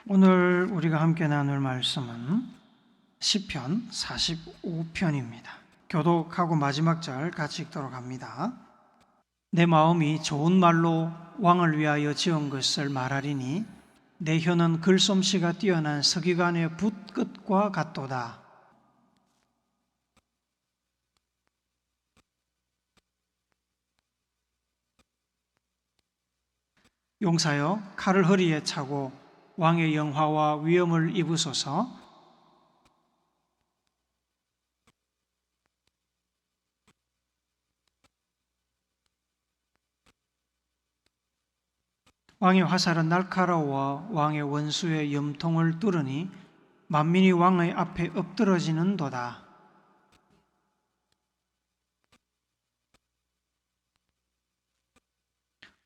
오늘 우리가 함께 나눌 말씀은 시편 45편입니다. 교독하고 마지막 절 같이 읽도록 합니다. 내 마음이 좋은 말로 왕을 위하여 지은 것을 말하리니 내 혀는 글솜씨가 뛰어난 서기관의 붓끝과 같도다. 용사여, 칼을 허리에 차고 왕의 영화와 위엄을 입으소서. 왕의 화살은 날카로워 왕의 원수의 염통을 뚫으니 만민이 왕의 앞에 엎드러지는도다.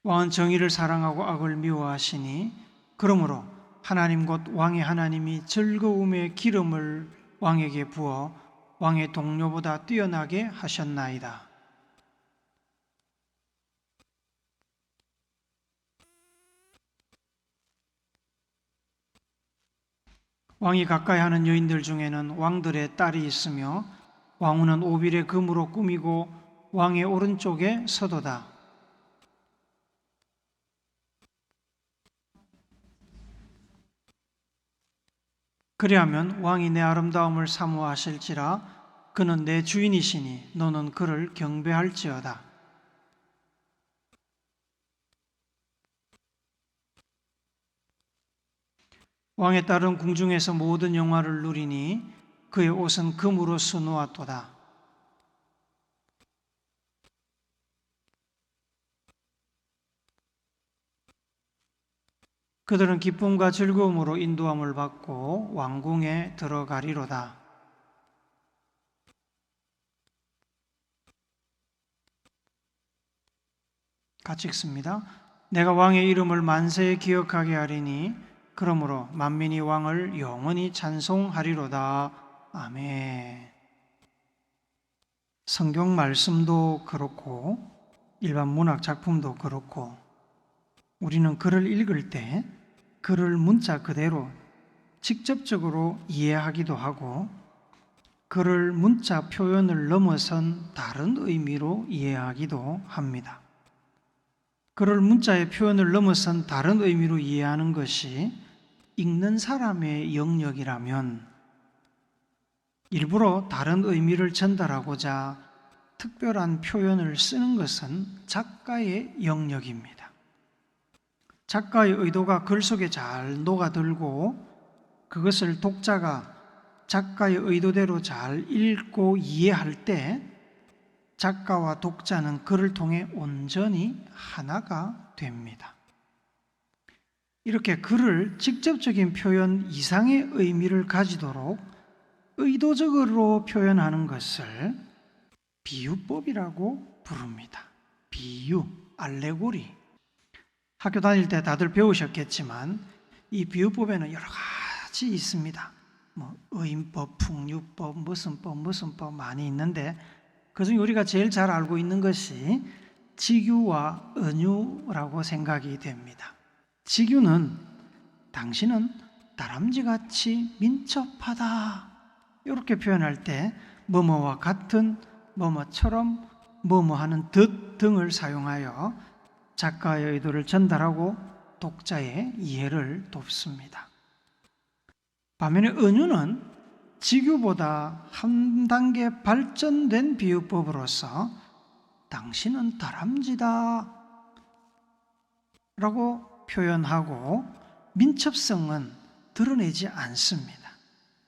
왕은 정의를 사랑하고 악을 미워하시니 그러므로 하나님 곧 왕의 하나님이 즐거움의 기름을 왕에게 부어 왕의 동료보다 뛰어나게 하셨나이다. 왕이 가까이 하는 여인들 중에는 왕들의 딸이 있으며 왕후는 오빌의 금으로 꾸미고 왕의 오른쪽에 서도다. 그리하면 왕이 내 아름다움을 사모하실지라. 그는 내 주인이시니 너는 그를 경배할지어다. 왕의 딸은 궁중에서 모든 영화를 누리니 그의 옷은 금으로 수놓았도다. 그들은 기쁨과 즐거움으로 인도함을 받고 왕궁에 들어가리로다. 같이 읽습니다. 내가 왕의 이름을 만세에 기억하게 하리니 그러므로 만민이 왕을 영원히 찬송하리로다. 아멘. 성경 말씀도 그렇고 일반 문학 작품도 그렇고 우리는 글을 읽을 때 글을 문자 그대로 직접적으로 이해하기도 하고 글을 문자 표현을 넘어선 다른 의미로 이해하기도 합니다. 글을 문자의 표현을 넘어선 다른 의미로 이해하는 것이 읽는 사람의 영역이라면 일부러 다른 의미를 전달하고자 특별한 표현을 쓰는 것은 작가의 영역입니다. 작가의 의도가 글 속에 잘 녹아들고 그것을 독자가 작가의 의도대로 잘 읽고 이해할 때 작가와 독자는 글을 통해 온전히 하나가 됩니다. 이렇게 글을 직접적인 표현 이상의 의미를 가지도록 의도적으로 표현하는 것을 비유법이라고 부릅니다. 비유, 알레고리. 학교 다닐 때 다들 배우셨겠지만 이 비유법에는 여러 가지 있습니다. 의인법, 풍류법, 무슨 법 많이 있는데 그중에 우리가 제일 잘 알고 있는 것이 직유와 은유라고 생각이 됩니다. 직유는 당신은 다람쥐같이 민첩하다 이렇게 표현할 때 뭐뭐와 같은, 뭐뭐처럼, 뭐뭐하는 듯 등을 사용하여 작가의 의도를 전달하고 독자의 이해를 돕습니다. 반면에 은유는 직유보다 한 단계 발전된 비유법으로서 당신은 다람쥐다 라고 표현하고 민첩성은 드러내지 않습니다.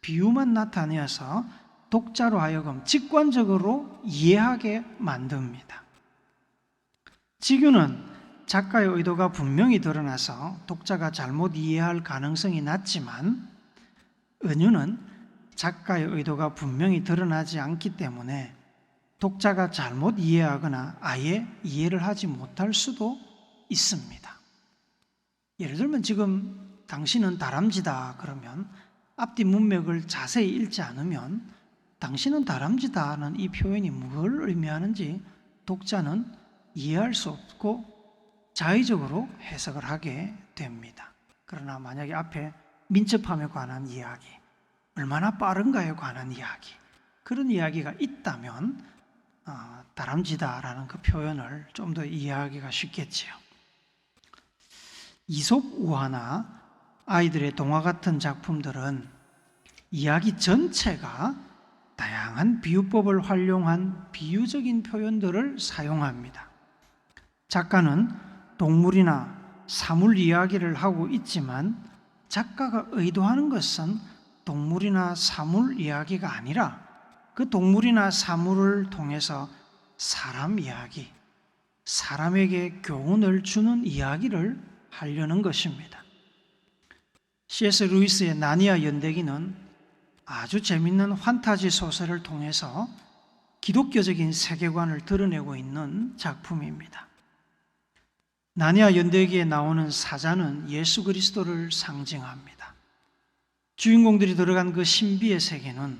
비유만 나타내어서 독자로 하여금 직관적으로 이해하게 만듭니다. 직유는 작가의 의도가 분명히 드러나서 독자가 잘못 이해할 가능성이 낮지만 은유는 작가의 의도가 분명히 드러나지 않기 때문에 독자가 잘못 이해하거나 아예 이해를 하지 못할 수도 있습니다. 예를 들면 지금 당신은 다람쥐다 그러면 앞뒤 문맥을 자세히 읽지 않으면 당신은 다람쥐다는 이 표현이 뭘 의미하는지 독자는 이해할 수 없고 자의적으로 해석을 하게 됩니다. 그러나 만약에 앞에 민첩함에 관한 이야기, 얼마나 빠른가에 관한 이야기, 그런 이야기가 있다면 다람쥐다라는 그 표현을 좀 더 이해하기가 쉽겠지요. 이솝 우화나 아이들의 동화 같은 작품들은 이야기 전체가 다양한 비유법을 활용한 비유적인 표현들을 사용합니다. 작가는 동물이나 사물 이야기를 하고 있지만 작가가 의도하는 것은 동물이나 사물 이야기가 아니라 그 동물이나 사물을 통해서 사람 이야기, 사람에게 교훈을 주는 이야기를 하려는 것입니다. C.S. 루이스의 나니아 연대기는 아주 재미있는 판타지 소설을 통해서 기독교적인 세계관을 드러내고 있는 작품입니다. 나니아 연대기에 나오는 사자는 예수 그리스도를 상징합니다. 주인공들이 들어간 그 신비의 세계는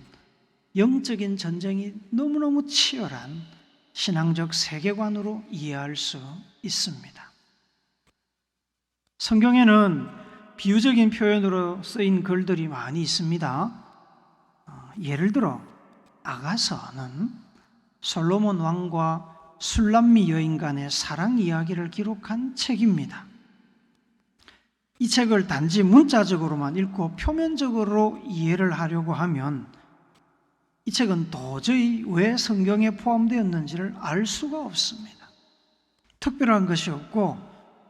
영적인 전쟁이 너무너무 치열한 신앙적 세계관으로 이해할 수 있습니다. 성경에는 비유적인 표현으로 쓰인 글들이 많이 있습니다. 예를 들어 아가서는 솔로몬 왕과 술람미 여인 간의 사랑 이야기를 기록한 책입니다. 이 책을 단지 문자적으로만 읽고 표면적으로 이해를 하려고 하면 이 책은 도저히 왜 성경에 포함되었는지를 알 수가 없습니다. 특별한 것이 없고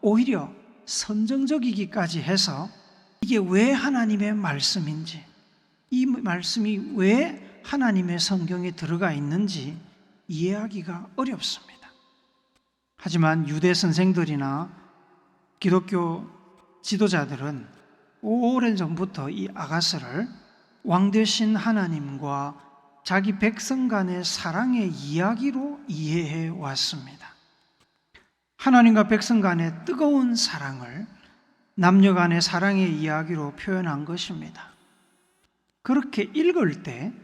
오히려 선정적이기까지 해서 이게 왜 하나님의 말씀인지, 이 말씀이 왜 하나님의 성경에 들어가 있는지 이해하기가 어렵습니다. 하지만 유대 선생들이나 기독교 지도자들은 오랜 전부터 이 아가서를 왕 되신 하나님과 자기 백성 간의 사랑의 이야기로 이해해 왔습니다. 하나님과 백성 간의 뜨거운 사랑을 남녀 간의 사랑의 이야기로 표현한 것입니다. 그렇게 읽을 때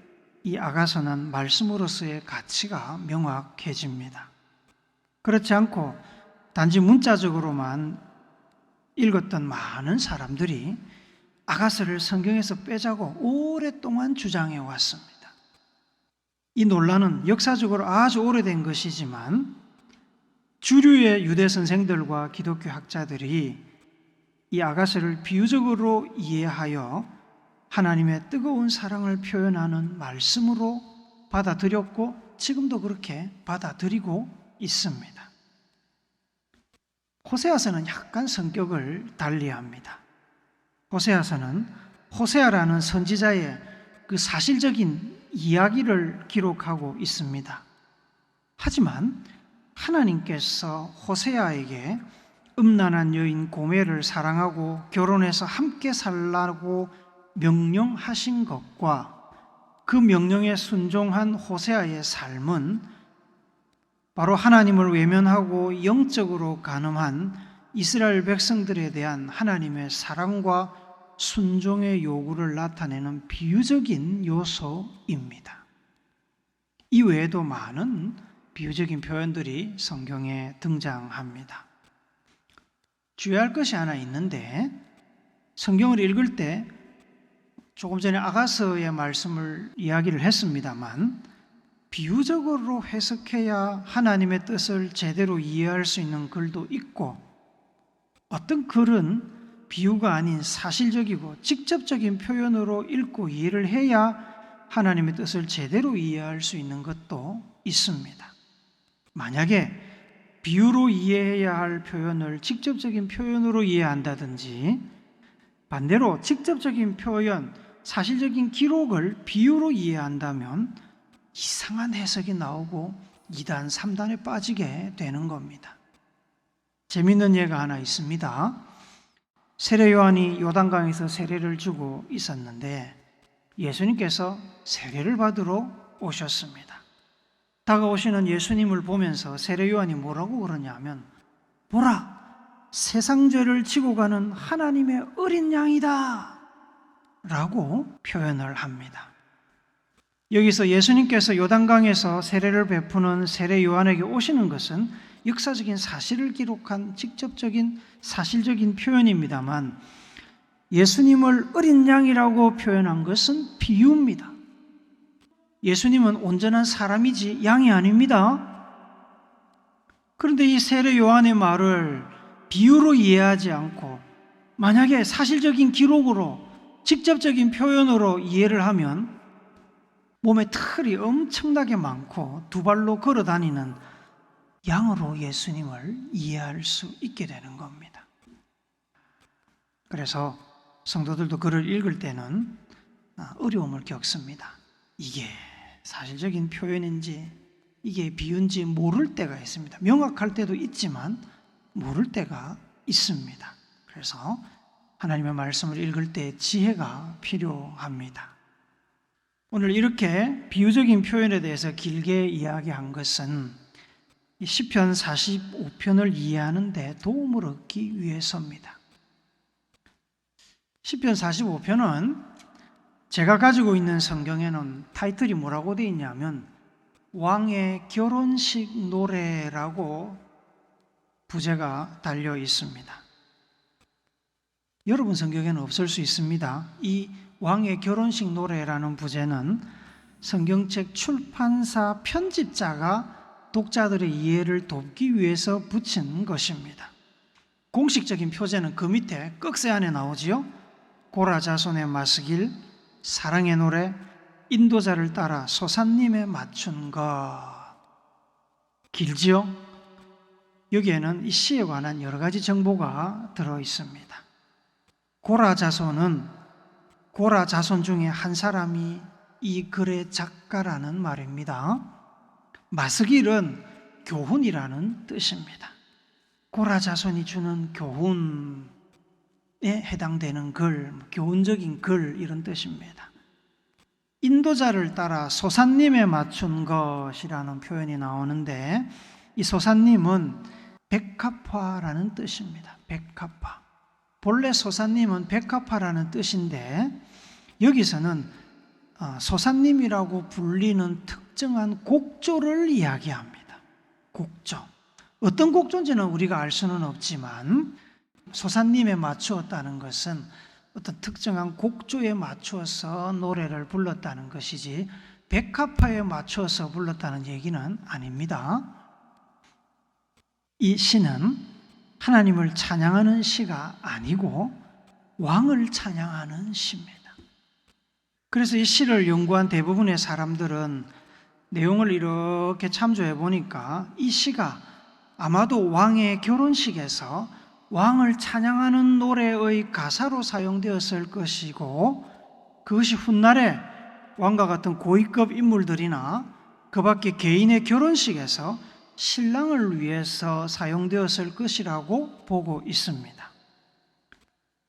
이 아가서는 말씀으로서의 가치가 명확해집니다. 그렇지 않고 단지 문자적으로만 읽었던 많은 사람들이 아가서를 성경에서 빼자고 오랫동안 주장해 왔습니다. 이 논란은 역사적으로 아주 오래된 것이지만 주류의 유대 선생들과 기독교 학자들이 이 아가서를 비유적으로 이해하여 하나님의 뜨거운 사랑을 표현하는 말씀으로 받아들였고 지금도 그렇게 받아들이고 있습니다. 호세아서는 약간 성격을 달리합니다. 호세아서는 호세아라는 선지자의 그 사실적인 이야기를 기록하고 있습니다. 하지만 하나님께서 호세아에게 음란한 여인 고멜을 사랑하고 결혼해서 함께 살라고 명령하신 것과 그 명령에 순종한 호세아의 삶은 바로 하나님을 외면하고 영적으로 간음한 이스라엘 백성들에 대한 하나님의 사랑과 순종의 요구를 나타내는 비유적인 요소입니다. 이 외에도 많은 비유적인 표현들이 성경에 등장합니다. 주의할 것이 하나 있는데 성경을 읽을 때 조금 전에 아가서의 말씀을 이야기를 했습니다만 비유적으로 해석해야 하나님의 뜻을 제대로 이해할 수 있는 글도 있고 어떤 글은 비유가 아닌 사실적이고 직접적인 표현으로 읽고 이해를 해야 하나님의 뜻을 제대로 이해할 수 있는 것도 있습니다. 만약에 비유로 이해해야 할 표현을 직접적인 표현으로 이해한다든지 반대로 직접적인 표현, 사실적인 기록을 비유로 이해한다면 이상한 해석이 나오고 2단, 3단에 빠지게 되는 겁니다. 재미있는 예가 하나 있습니다. 세례 요한이 요단강에서 세례를 주고 있었는데 예수님께서 세례를 받으러 오셨습니다. 다가오시는 예수님을 보면서 세례 요한이 뭐라고 그러냐면 보라, 세상 죄를 지고 가는 하나님의 어린 양이다 라고 표현을 합니다. 여기서 예수님께서 요단강에서 세례를 베푸는 세례 요한에게 오시는 것은 역사적인 사실을 기록한 직접적인 사실적인 표현입니다만 예수님을 어린 양이라고 표현한 것은 비유입니다. 예수님은 온전한 사람이지 양이 아닙니다. 그런데 이 세례 요한의 말을 비유로 이해하지 않고 만약에 사실적인 기록으로 직접적인 표현으로 이해를 하면 몸에 털이 엄청나게 많고 두 발로 걸어 다니는 양으로 예수님을 이해할 수 있게 되는 겁니다. 그래서 성도들도 글을 읽을 때는 어려움을 겪습니다. 이게 사실적인 표현인지 이게 비유인지 모를 때가 있습니다. 명확할 때도 있지만 모를 때가 있습니다. 그래서 하나님의 말씀을 읽을 때 지혜가 필요합니다. 오늘 이렇게 비유적인 표현에 대해서 길게 이야기한 것은 시편 45편을 이해하는 데 도움을 얻기 위해서입니다. 시편 45편은 제가 가지고 있는 성경에는 타이틀이 뭐라고 되어 있냐면 왕의 결혼식 노래라고 부제가 달려 있습니다. 여러분 성경에는 없을 수 있습니다. 이 왕의 결혼식 노래라는 부제는 성경책 출판사 편집자가 독자들의 이해를 돕기 위해서 붙인 것입니다. 공식적인 표제는 그 밑에 꺽쇠 안에 나오지요. 고라 자손의 마스길, 사랑의 노래, 인도자를 따라 소산님에 맞춘 것. 길지요? 여기에는 이 시에 관한 여러 가지 정보가 들어 있습니다. 고라 자손은 고라 자손 중에 한 사람이 이 글의 작가라는 말입니다. 마스길은 교훈이라는 뜻입니다. 고라 자손이 주는 교훈에 해당되는 글, 교훈적인 글 이런 뜻입니다. 인도자를 따라 소산님에 맞춘 것이라는 표현이 나오는데 이 소산님은 백합화라는 뜻입니다. 백합화. 본래 소산님은 백합화라는 뜻인데 여기서는 소산님이라고 불리는 특정한 곡조를 이야기합니다. 곡조. 어떤 곡조인지는 우리가 알 수는 없지만 소산님에 맞추었다는 것은 어떤 특정한 곡조에 맞추어서 노래를 불렀다는 것이지 백합화에 맞추어서 불렀다는 얘기는 아닙니다. 이 시는 하나님을 찬양하는 시가 아니고 왕을 찬양하는 시입니다. 그래서 이 시를 연구한 대부분의 사람들은 내용을 이렇게 참조해 보니까 이 시가 아마도 왕의 결혼식에서 왕을 찬양하는 노래의 가사로 사용되었을 것이고 그것이 훗날에 왕과 같은 고위급 인물들이나 그 밖에 개인의 결혼식에서 신랑을 위해서 사용되었을 것이라고 보고 있습니다.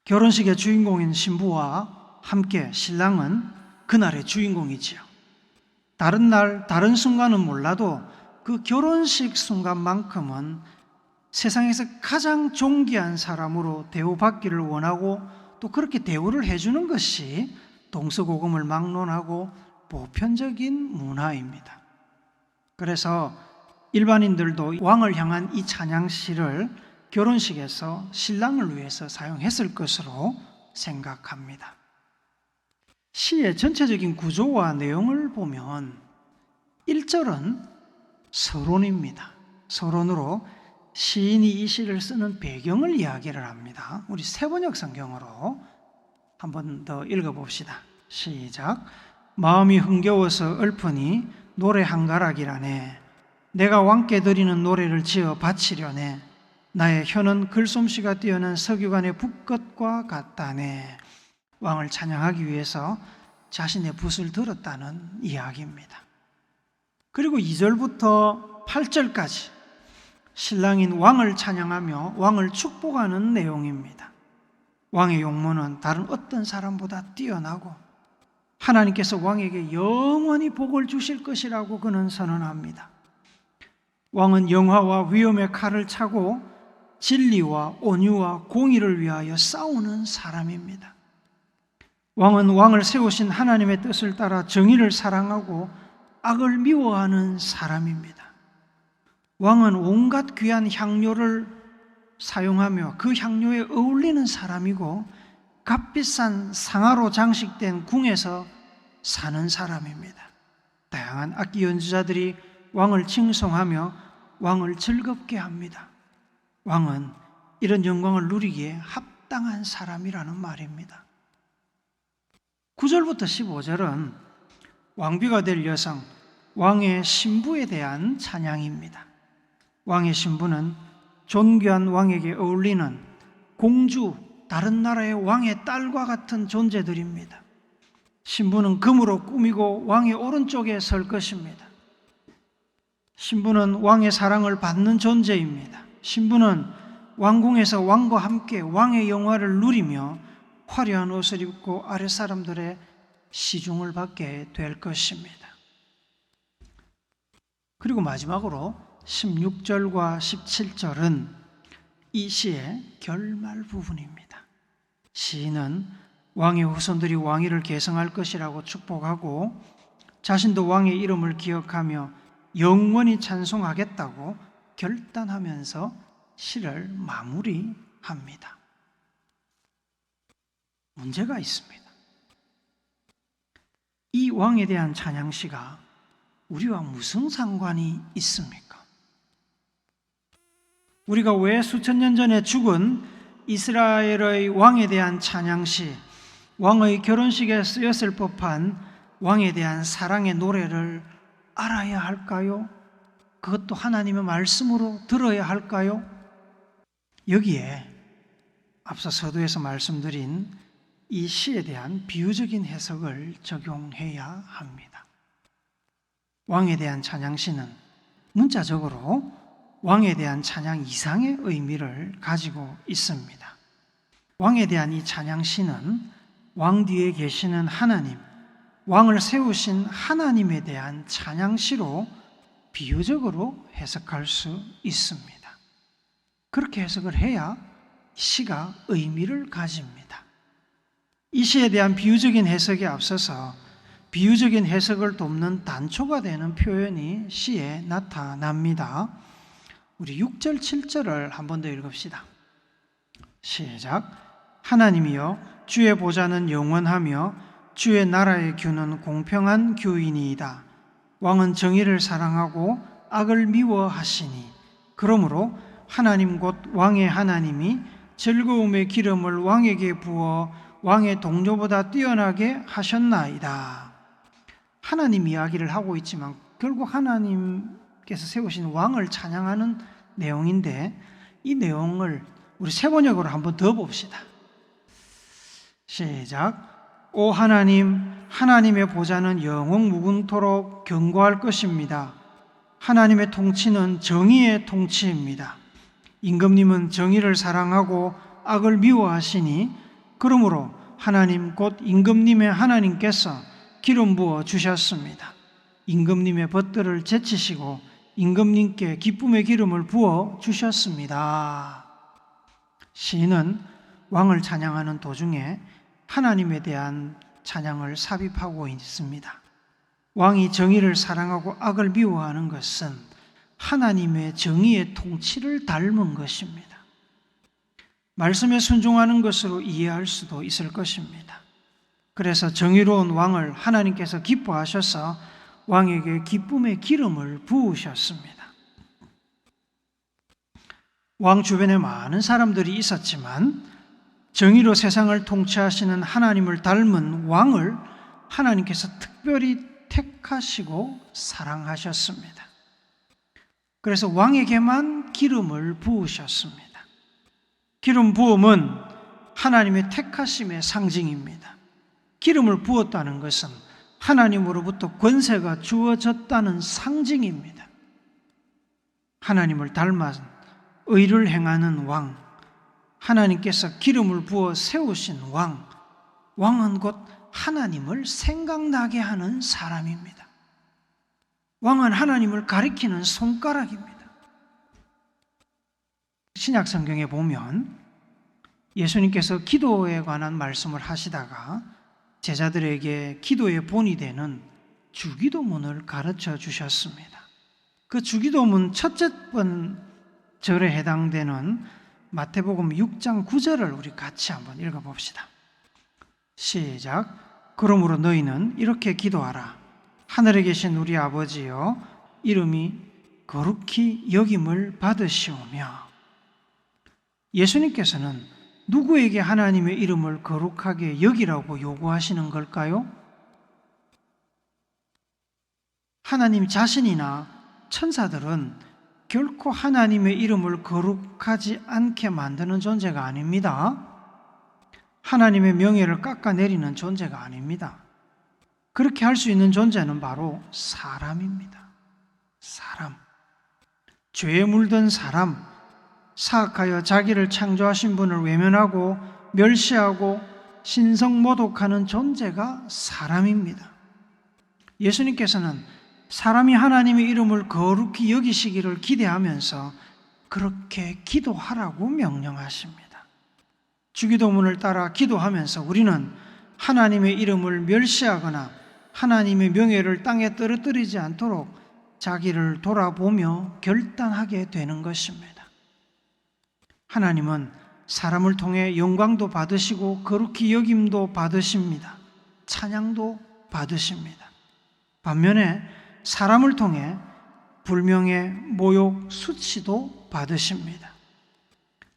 결혼식의 주인공인 신부와 함께 신랑은 그날의 주인공이지요. 다른 날, 다른 순간은 몰라도 그 결혼식 순간만큼은 세상에서 가장 존귀한 사람으로 대우받기를 원하고 또 그렇게 대우를 해주는 것이 동서고금을 막론하고 보편적인 문화입니다. 그래서 일반인들도 왕을 향한 이 찬양시를 결혼식에서 신랑을 위해서 사용했을 것으로 생각합니다. 시의 전체적인 구조와 내용을 보면 1절은 서론입니다. 서론으로 시인이 이 시를 쓰는 배경을 이야기를 합니다. 우리 새번역 성경으로 한 번 더 읽어봅시다. 시작. 마음이 흥겨워서 읊으니 노래 한 가락이라네. 내가 왕께 드리는 노래를 지어 바치려네. 나의 혀는 글솜씨가 뛰어난 석유관의 붓것과 같다네. 왕을 찬양하기 위해서 자신의 붓을 들었다는 이야기입니다. 그리고 2절부터 8절까지 신랑인 왕을 찬양하며 왕을 축복하는 내용입니다. 왕의 용모는 다른 어떤 사람보다 뛰어나고 하나님께서 왕에게 영원히 복을 주실 것이라고 그는 선언합니다. 왕은 영화와 위엄의 칼을 차고 진리와 온유와 공의를 위하여 싸우는 사람입니다. 왕은 왕을 세우신 하나님의 뜻을 따라 정의를 사랑하고 악을 미워하는 사람입니다. 왕은 온갖 귀한 향료를 사용하며 그 향료에 어울리는 사람이고 값비싼 상아로 장식된 궁에서 사는 사람입니다. 다양한 악기 연주자들이 왕을 칭송하며 왕을 즐겁게 합니다. 왕은 이런 영광을 누리기에 합당한 사람이라는 말입니다. 9절부터 15절은 왕비가 될 여성, 왕의 신부에 대한 찬양입니다. 왕의 신부는 존귀한 왕에게 어울리는 공주, 다른 나라의 왕의 딸과 같은 존재들입니다. 신부는 금으로 꾸미고 왕의 오른쪽에 설 것입니다. 신부는 왕의 사랑을 받는 존재입니다. 신부는 왕궁에서 왕과 함께 왕의 영화를 누리며 화려한 옷을 입고 아랫사람들의 시중을 받게 될 것입니다. 그리고 마지막으로 16절과 17절은 이 시의 결말 부분입니다. 시인은 왕의 후손들이 왕위를 계승할 것이라고 축복하고 자신도 왕의 이름을 기억하며 영원히 찬송하겠다고 결단하면서 시를 마무리합니다. 문제가 있습니다. 이 왕에 대한 찬양시가 우리와 무슨 상관이 있습니까? 우리가 왜 수천 년 전에 죽은 이스라엘의 왕에 대한 찬양시, 왕의 결혼식에 쓰였을 법한 왕에 대한 사랑의 노래를 알아야 할까요? 그것도 하나님의 말씀으로 들어야 할까요? 여기에 앞서 서두에서 말씀드린 이 시에 대한 비유적인 해석을 적용해야 합니다. 왕에 대한 찬양시는 문자적으로 왕에 대한 찬양 이상의 의미를 가지고 있습니다. 왕에 대한 이 찬양시는 왕 뒤에 계시는 하나님, 왕을 세우신 하나님에 대한 찬양시로 비유적으로 해석할 수 있습니다. 그렇게 해석을 해야 시가 의미를 가집니다. 이 시에 대한 비유적인 해석에 앞서서 비유적인 해석을 돕는 단초가 되는 표현이 시에 나타납니다. 우리 6절, 7절을 한 번 더 읽읍시다. 시작. 하나님이여 주의 보좌는 영원하며 주의 나라의 규는 공평한 규이니이다. 왕은 정의를 사랑하고 악을 미워하시니 그러므로 하나님 곧 왕의 하나님이 즐거움의 기름을 왕에게 부어 왕의 동료보다 뛰어나게 하셨나이다. 하나님 이야기를 하고 있지만 결국 하나님께서 세우신 왕을 찬양하는 내용인데 이 내용을 우리 세 번역으로 한번 더 봅시다. 시작. 오 하나님, 하나님의 보좌는 영원 무궁토록 견고할 것입니다. 하나님의 통치는 정의의 통치입니다. 임금님은 정의를 사랑하고 악을 미워하시니 그러므로 하나님 곧 임금님의 하나님께서 기름 부어 주셨습니다. 임금님의 벗들을 제치시고 임금님께 기쁨의 기름을 부어 주셨습니다. 시인은 왕을 찬양하는 도중에 하나님에 대한 찬양을 삽입하고 있습니다. 왕이 정의를 사랑하고 악을 미워하는 것은 하나님의 정의의 통치를 닮은 것입니다. 말씀에 순종하는 것으로 이해할 수도 있을 것입니다. 그래서 정의로운 왕을 하나님께서 기뻐하셔서 왕에게 기쁨의 기름을 부으셨습니다. 왕 주변에 많은 사람들이 있었지만 정의로 세상을 통치하시는 하나님을 닮은 왕을 하나님께서 특별히 택하시고 사랑하셨습니다. 그래서 왕에게만 기름을 부으셨습니다. 기름 부음은 하나님의 택하심의 상징입니다. 기름을 부었다는 것은 하나님으로부터 권세가 주어졌다는 상징입니다. 하나님을 닮아 의를 행하는 왕, 하나님께서 기름을 부어 세우신 왕, 왕은 곧 하나님을 생각나게 하는 사람입니다. 왕은 하나님을 가리키는 손가락입니다. 신약 성경에 보면 예수님께서 기도에 관한 말씀을 하시다가 제자들에게 기도의 본이 되는 주기도문을 가르쳐 주셨습니다. 그 주기도문 첫째 절에 해당되는 마태복음 6장 9절을 우리 같이 한번 읽어봅시다. 시작. 그러므로 너희는 이렇게 기도하라. 하늘에 계신 우리 아버지여, 이름이 거룩히 여김을 받으시오며. 예수님께서는 누구에게 하나님의 이름을 거룩하게 여기라고 요구하시는 걸까요? 하나님 자신이나 천사들은 결코 하나님의 이름을 거룩하지 않게 만드는 존재가 아닙니다. 하나님의 명예를 깎아내리는 존재가 아닙니다. 그렇게 할 수 있는 존재는 바로 사람입니다. 사람. 죄에 물든 사람, 사악하여 자기를 창조하신 분을 외면하고 멸시하고 신성모독하는 존재가 사람입니다. 예수님께서는 사람이 하나님의 이름을 거룩히 여기시기를 기대하면서 그렇게 기도하라고 명령하십니다. 주기도문을 따라 기도하면서 우리는 하나님의 이름을 멸시하거나 하나님의 명예를 땅에 떨어뜨리지 않도록 자기를 돌아보며 결단하게 되는 것입니다. 하나님은 사람을 통해 영광도 받으시고 거룩히 여김도 받으십니다. 찬양도 받으십니다. 반면에 사람을 통해 불명예, 모욕, 수치도 받으십니다.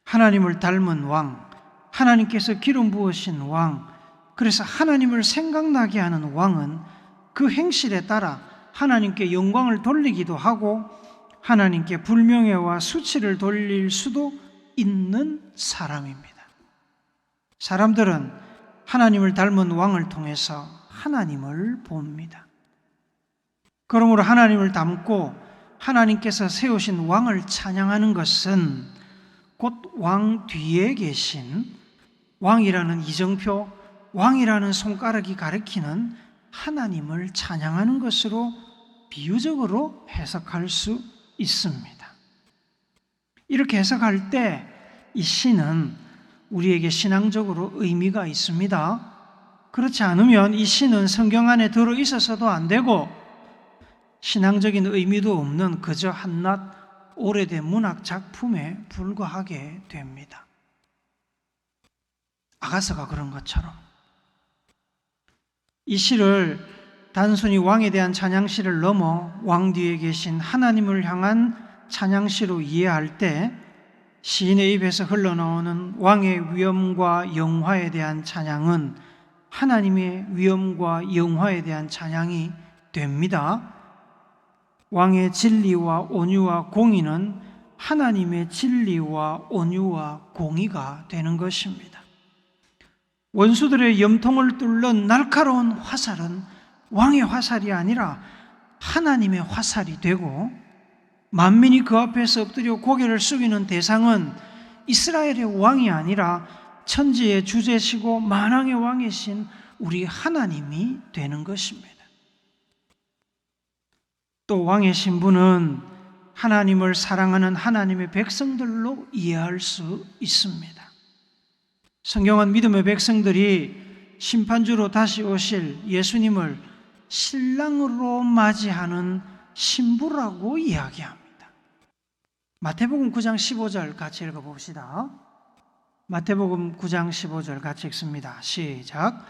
하나님을 닮은 왕, 하나님께서 기름 부으신 왕, 그래서 하나님을 생각나게 하는 왕은 그 행실에 따라 하나님께 영광을 돌리기도 하고 하나님께 불명예와 수치를 돌릴 수도 있는 사람입니다. 사람들은 하나님을 닮은 왕을 통해서 하나님을 봅니다. 그러므로 하나님을 닮고 하나님께서 세우신 왕을 찬양하는 것은 곧 왕 뒤에 계신 왕이라는 이정표, 왕이라는 손가락이 가리키는 하나님을 찬양하는 것으로 비유적으로 해석할 수 있습니다. 이렇게 해석할 때 이 시는 우리에게 신앙적으로 의미가 있습니다. 그렇지 않으면 이 시는 성경 안에 들어있어서도 안 되고 신앙적인 의미도 없는 그저 한낱 오래된 문학 작품에 불과하게 됩니다. 아가서가 그런 것처럼 이 시를 단순히 왕에 대한 찬양시를 넘어 왕 뒤에 계신 하나님을 향한 찬양시로 이해할 때 시인의 입에서 흘러나오는 왕의 위엄과 영화에 대한 찬양은 하나님의 위엄과 영화에 대한 찬양이 됩니다. 왕의 진리와 온유와 공의는 하나님의 진리와 온유와 공의가 되는 것입니다. 원수들의 염통을 뚫는 날카로운 화살은 왕의 화살이 아니라 하나님의 화살이 되고 만민이 그 앞에서 엎드려 고개를 숙이는 대상은 이스라엘의 왕이 아니라 천지의 주제시고 만왕의 왕이신 우리 하나님이 되는 것입니다. 또 왕의 신분은 하나님을 사랑하는 하나님의 백성들로 이해할 수 있습니다. 성경은 믿음의 백성들이 심판주로 다시 오실 예수님을 신랑으로 맞이하는 신부라고 이야기합니다. 마태복음 9장 15절 같이 읽어봅시다. 마태복음 9장 15절 같이 읽습니다. 시작.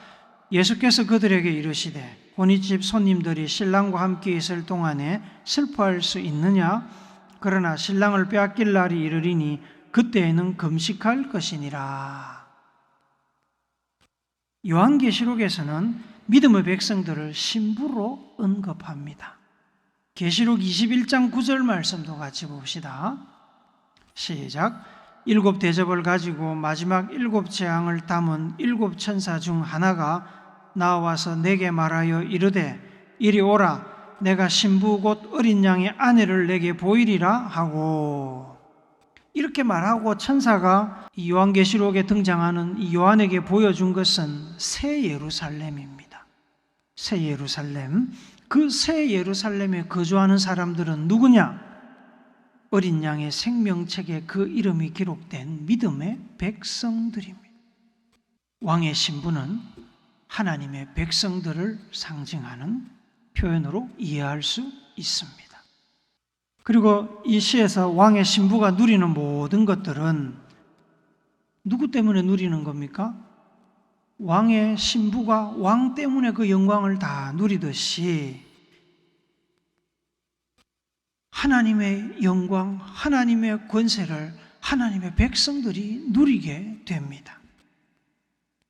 예수께서 그들에게 이르시되 혼인집 손님들이 신랑과 함께 있을 동안에 슬퍼할 수 있느냐? 그러나 신랑을 빼앗길 날이 이르리니 그때에는 금식할 것이니라. 요한계시록에서는 믿음의 백성들을 신부로 언급합니다. 계시록 21장 9절 말씀도 같이 봅시다. 시작. 7 대접을 가지고 마지막 7 재앙을 담은 7 천사 중 하나가 나와서 내게 말하여 이르되 이리 오라, 내가 신부 곧 어린 양의 아내를 내게 보이리라 하고, 이렇게 말하고 천사가 이 요한계시록에 등장하는 이 요한에게 보여준 것은 새 예루살렘입니다. 새 예루살렘. 그 새 예루살렘에 거주하는 사람들은 누구냐? 어린 양의 생명책에 그 이름이 기록된 믿음의 백성들입니다. 왕의 신부는 하나님의 백성들을 상징하는 표현으로 이해할 수 있습니다. 그리고 이 시에서 왕의 신부가 누리는 모든 것들은 누구 때문에 누리는 겁니까? 왕의 신부가 왕 때문에 그 영광을 다 누리듯이 하나님의 영광, 하나님의 권세를 하나님의 백성들이 누리게 됩니다.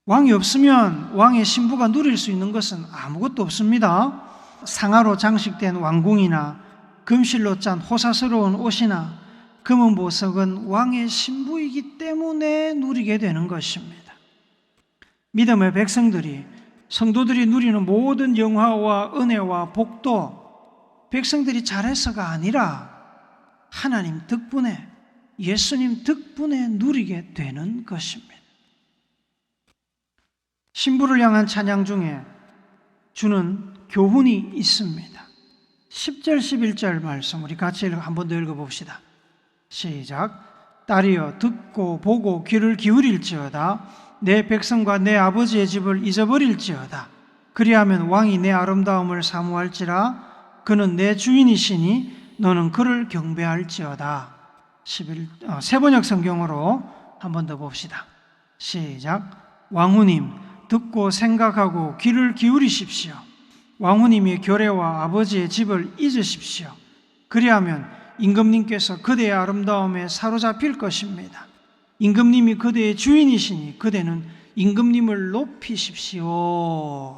왕이 없으면 왕의 신부가 누릴 수 있는 것은 아무것도 없습니다. 상아로 장식된 왕궁이나 금실로 짠 호사스러운 옷이나 금은 보석은 왕의 신부이기 때문에 누리게 되는 것입니다. 믿음의 백성들이, 성도들이 누리는 모든 영화와 은혜와 복도 백성들이 잘해서가 아니라 하나님 덕분에, 예수님 덕분에 누리게 되는 것입니다. 신부를 향한 찬양 중에 주는 교훈이 있습니다. 10절 11절 말씀 우리 같이 한 번 더 읽어봅시다. 시작. 딸이여 듣고 보고 귀를 기울일지어다. 내 백성과 내 아버지의 집을 잊어버릴지어다. 그리하면 왕이 내 아름다움을 사모할지라. 그는 내 주인이시니 너는 그를 경배할지어다. 세번역 성경으로 한 번 더 봅시다. 시작. 왕후님 듣고 생각하고 귀를 기울이십시오. 왕후님의 교례와 아버지의 집을 잊으십시오. 그리하면 임금님께서 그대의 아름다움에 사로잡힐 것입니다. 임금님이 그대의 주인이시니 그대는 임금님을 높이십시오.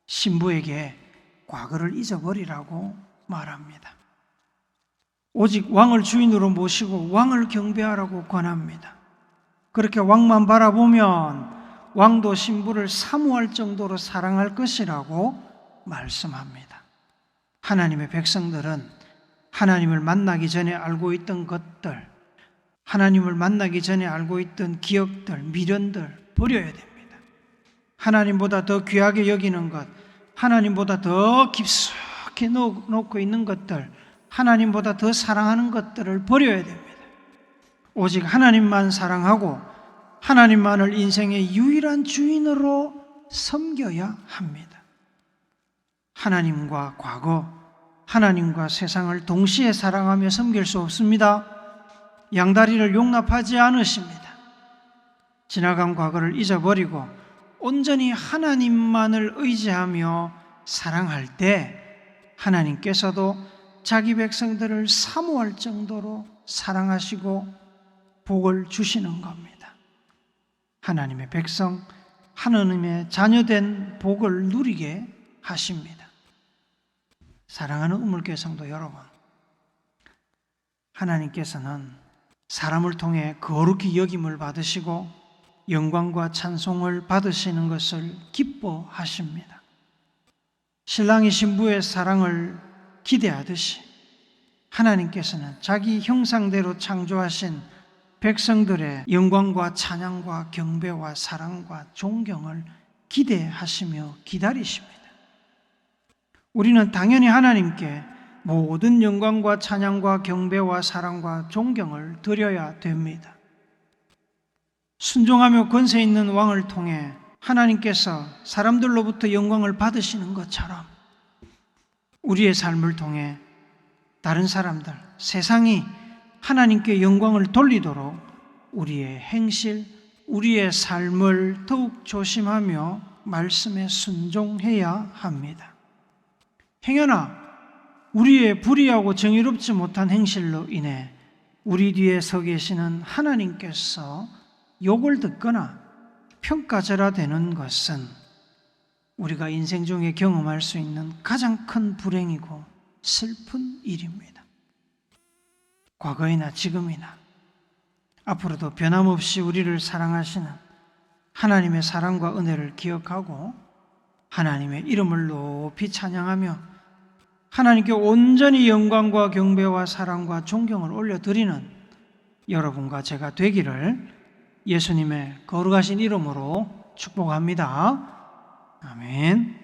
신부에게 과거를 잊어버리라고 말합니다. 오직 왕을 주인으로 모시고 왕을 경배하라고 권합니다. 그렇게 왕만 바라보면 왕도 신부를 사모할 정도로 사랑할 것이라고 말씀합니다. 하나님의 백성들은 하나님을 만나기 전에 알고 있던 것들, 하나님을 만나기 전에 알고 있던 기억들, 미련들 버려야 됩니다. 하나님보다 더 귀하게 여기는 것, 하나님보다 더 깊숙이 놓고 있는 것들, 하나님보다 더 사랑하는 것들을 버려야 됩니다. 오직 하나님만 사랑하고 하나님만을 인생의 유일한 주인으로 섬겨야 합니다. 하나님과 과거, 하나님과 세상을 동시에 사랑하며 섬길 수 없습니다. 양다리를 용납하지 않으십니다. 지나간 과거를 잊어버리고 온전히 하나님만을 의지하며 사랑할 때 하나님께서도 자기 백성들을 사모할 정도로 사랑하시고 복을 주시는 겁니다. 하나님의 백성, 하나님의 자녀된 복을 누리게 하십니다. 사랑하는 우물교회 성도 여러분, 하나님께서는 사람을 통해 거룩히 여김을 받으시고 영광과 찬송을 받으시는 것을 기뻐하십니다. 신랑이 신부의 사랑을 기대하듯이 하나님께서는 자기 형상대로 창조하신 백성들의 영광과 찬양과 경배와 사랑과 존경을 기대하시며 기다리십니다. 우리는 당연히 하나님께 모든 영광과 찬양과 경배와 사랑과 존경을 드려야 됩니다. 순종하며 권세 있는 왕을 통해 하나님께서 사람들로부터 영광을 받으시는 것처럼 우리의 삶을 통해 다른 사람들, 세상이 하나님께 영광을 돌리도록 우리의 행실, 우리의 삶을 더욱 조심하며 말씀에 순종해야 합니다. 행여나 우리의 불의하고 정의롭지 못한 행실로 인해 우리 뒤에 서 계시는 하나님께서 욕을 듣거나 평가절하되는 것은 우리가 인생 중에 경험할 수 있는 가장 큰 불행이고 슬픈 일입니다. 과거이나 지금이나 앞으로도 변함없이 우리를 사랑하시는 하나님의 사랑과 은혜를 기억하고 하나님의 이름을 높이 찬양하며 하나님께 온전히 영광과 경배와 사랑과 존경을 올려드리는 여러분과 제가 되기를 예수님의 거룩하신 이름으로 축복합니다. 아멘.